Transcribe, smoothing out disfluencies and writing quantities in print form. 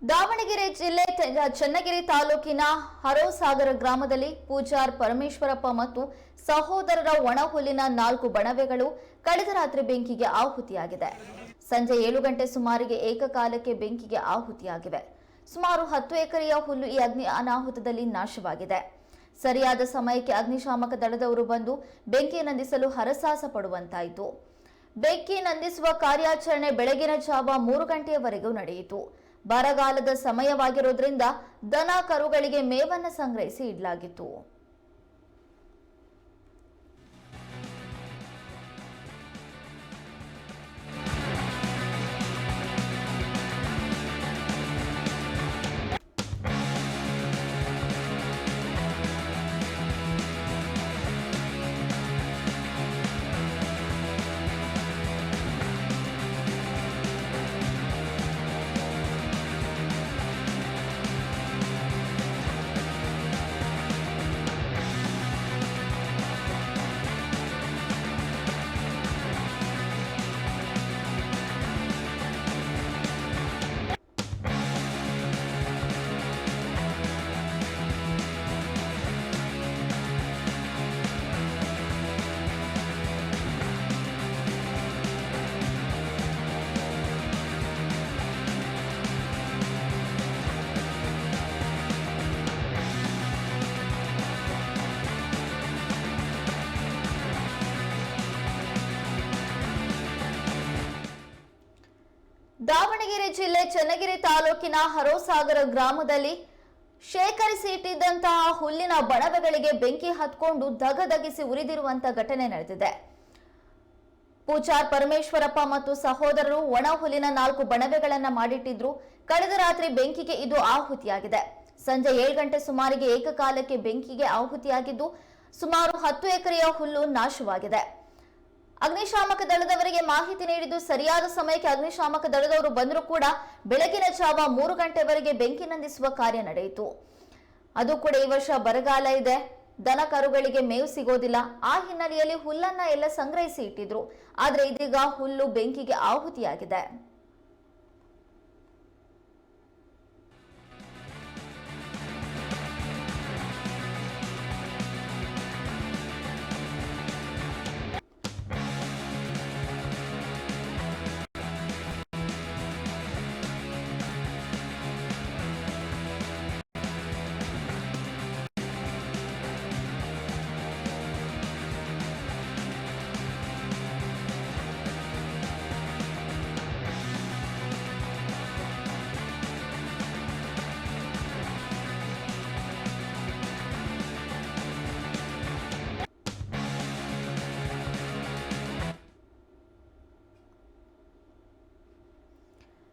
ದಾವಣಗೆರೆ ಜಿಲ್ಲೆ ಚನ್ನಗಿರಿ ತಾಲೂಕಿನ ಹರೋಸಾಗರ ಗ್ರಾಮದಲ್ಲಿ ಪೂಜಾರ್ ಪರಮೇಶ್ವರಪ್ಪ ಮತ್ತು ಸಹೋದರರ ಒಣಹುಲ್ಲಿನ 4 ಬಣವೆಗಳು ಕಳೆದ ರಾತ್ರಿ ಬೆಂಕಿಗೆ ಆಹುತಿಯಾಗಿದೆ. ಸಂಜೆ 7 ಗಂಟೆ ಸುಮಾರಿಗೆ ಏಕಕಾಲಕ್ಕೆ ಬೆಂಕಿಗೆ ಆಹುತಿಯಾಗಿವೆ. ಸುಮಾರು 10 ಎಕರೆಯ ಹುಲ್ಲು ಈ ಅಗ್ನಿ ಅನಾಹುತದಲ್ಲಿ ನಾಶವಾಗಿದೆ. ಸರಿಯಾದ ಸಮಯಕ್ಕೆ ಅಗ್ನಿಶಾಮಕ ದಳದವರು ಬಂದು ಬೆಂಕಿ ನಂದಿಸಲು ಹರಸಾಹಸ ಪಡುವಂತಾಯಿತು. ಬೆಂಕಿ ನಂದಿಸುವ ಕಾರ್ಯಾಚರಣೆ ಬೆಳಗಿನ ಜಾವ 3 ಗಂಟೆಯವರೆಗೂ ನಡೆಯಿತು. ಬರಗಾಲದ ಸಮಯವಾಗಿರೋದ್ರಿಂದ ದನ ಕರುಗಳಿಗೆ ಮೇವನ್ನು ಸಂಗ್ರಹಿಸಿ ಇಡಲಾಗಿತ್ತು. ದಾವಣಗೆರೆ ಜಿಲ್ಲೆ ಚನ್ನಗಿರಿ ತಾಲೂಕಿನ ಹರೋಸಾಗರ ಗ್ರಾಮದಲ್ಲಿ ಶೇಖರಿಸಿ ಇಟ್ಟಿದ್ದಂತಹ ಹುಲ್ಲಿನ ಬಣವೆಗಳಿಗೆ ಬೆಂಕಿ ಹತ್ಕೊಂಡು ದಗದಗಿಸಿ ಉರಿದಿರುವಂತಹ ಘಟನೆ ನಡೆದಿದೆ. ಪೂಜಾರ್ ಪರಮೇಶ್ವರಪ್ಪ ಮತ್ತು ಸಹೋದರರು ಒಣ ಹುಲ್ಲಿನ 4 ಬಣವೆಗಳನ್ನ ಮಾಡಿಟ್ಟಿದ್ರು. ಕಳೆದ ರಾತ್ರಿ ಬೆಂಕಿಗೆ ಇದು ಆಹುತಿಯಾಗಿದೆ. ಸಂಜೆ 7 ಗಂಟೆ ಸುಮಾರಿಗೆ ಏಕಕಾಲಕ್ಕೆ ಬೆಂಕಿಗೆ ಆಹುತಿಯಾಗಿದ್ದು ಸುಮಾರು 10 ಎಕರೆಯ ಹುಲ್ಲು ನಾಶವಾಗಿದೆ. ಅಗ್ನಿಶಾಮಕ ದಳದವರಿಗೆ ಮಾಹಿತಿ ನೀಡಿದ್ದು ಸರಿಯಾದ ಸಮಯಕ್ಕೆ ಅಗ್ನಿಶಾಮಕ ದಳದವರು ಬಂದರೂ ಕೂಡ ಬೆಳಗಿನ ಜಾವ 3 ಗಂಟೆವರೆಗೆ ಬೆಂಕಿ ನಂದಿಸುವ ಕಾರ್ಯ ನಡೆಯಿತು. ಅದು ಕೂಡ ಈ ವರ್ಷ ಬರಗಾಲ ಇದೆ, ದನ ಕರುಗಳಿಗೆ ಮೇವು ಸಿಗೋದಿಲ್ಲ. ಆ ಹಿನ್ನೆಲೆಯಲ್ಲಿ ಹುಲ್ಲನ್ನ ಎಲ್ಲ ಸಂಗ್ರಹಿಸಿ ಇಟ್ಟಿದ್ರು. ಆದ್ರೆ ಇದೀಗ ಹುಲ್ಲು ಬೆಂಕಿಗೆ ಆಹುತಿಯಾಗಿದೆ.